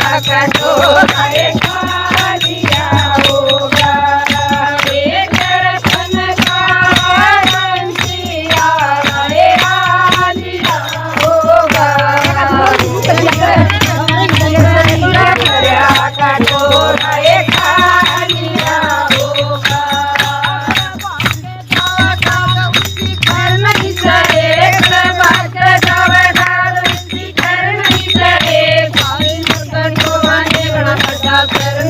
कटोरा खा लिया होगा। एक दर्शन का बंसिया खा लिया होगा। कटोरा खा लिया होगा। घर नहीं चले बात जवदार घर नहीं चले घर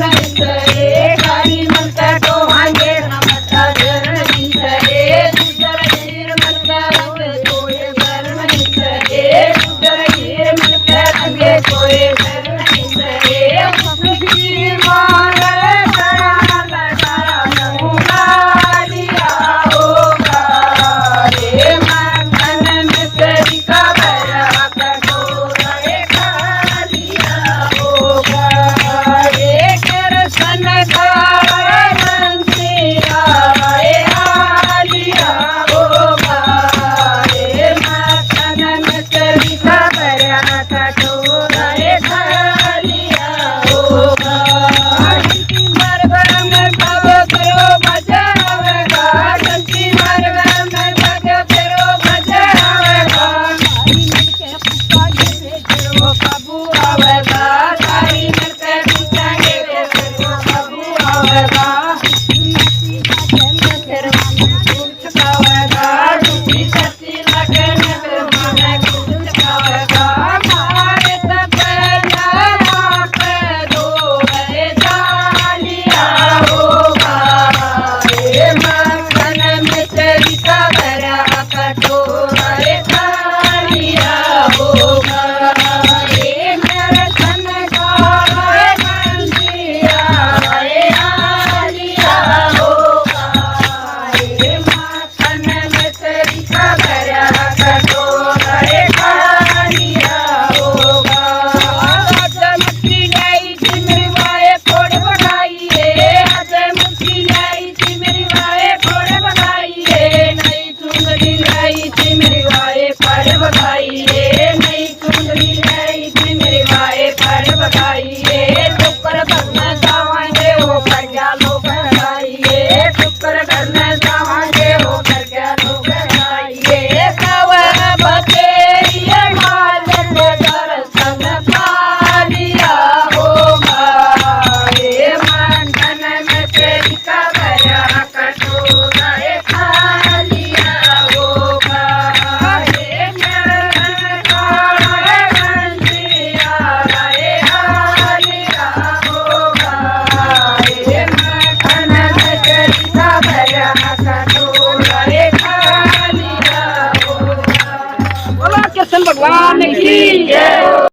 नहीं चले गाड़ी मलका तो आगे मलका घर नहीं चले दूसरा हीर मलका रंग कोई घर नहीं चले दूसरा हीर मलका रंग कोई घर नहीं चले खुशी मांग लगा लगा लिया होगा। रे माखन में तेरी का भरा कटोरा खा लिया होगा। एक दर्शन का बंसिया खा लिया होगा। रे माखन में तेरी का भरा कटोरा खा लिया होगा। मरगर में भव करो बजावेगा डंकी मरगर में भग करो बजावेगा। बाबू आवेगा सारी मिलके पूछेंगे तेरे बाबू आवेगा। डूबी सती लगन फिर माने कुछ खावेगा। मारे तब जहाँ पे दो जा लिया होगा। ये मक्खन में तेरी का भरा कटोरा खा लिया होगा। ये मेरे सन का बंसिया खा लिया होगा। ये मक्खन में तेरी का भरा कटोरा खा लिया होगा। आज मुट्ठी लाई थी मेरी वाए फोड़ बनाइए। आज मुट्ठी लाई थी मेरी वाए फोड़ बनाइए। नई चुंदड़ी लाई थी मेरी वाए फड़ बनाइए। नई चुंदड़ी लाई थी मेरी वाए फड़ बनाइए। टुक्कर करने जावांगे हो कर क्या लोग बनाइए। टुक्कर करने जावांगे हो कर क्या लोग बनाइए। कवर बतेरिए मालिक दर्शन पा लिया होगा। ये मंथन में तेरी का भरा कटोरा खा लिया होगा। ये मेरे का बंसिया खा लिया होगा। ये मंथन में तेरी का भरा कटोरा खा लिया होगा। बोलो कृष्ण भगवान की जय।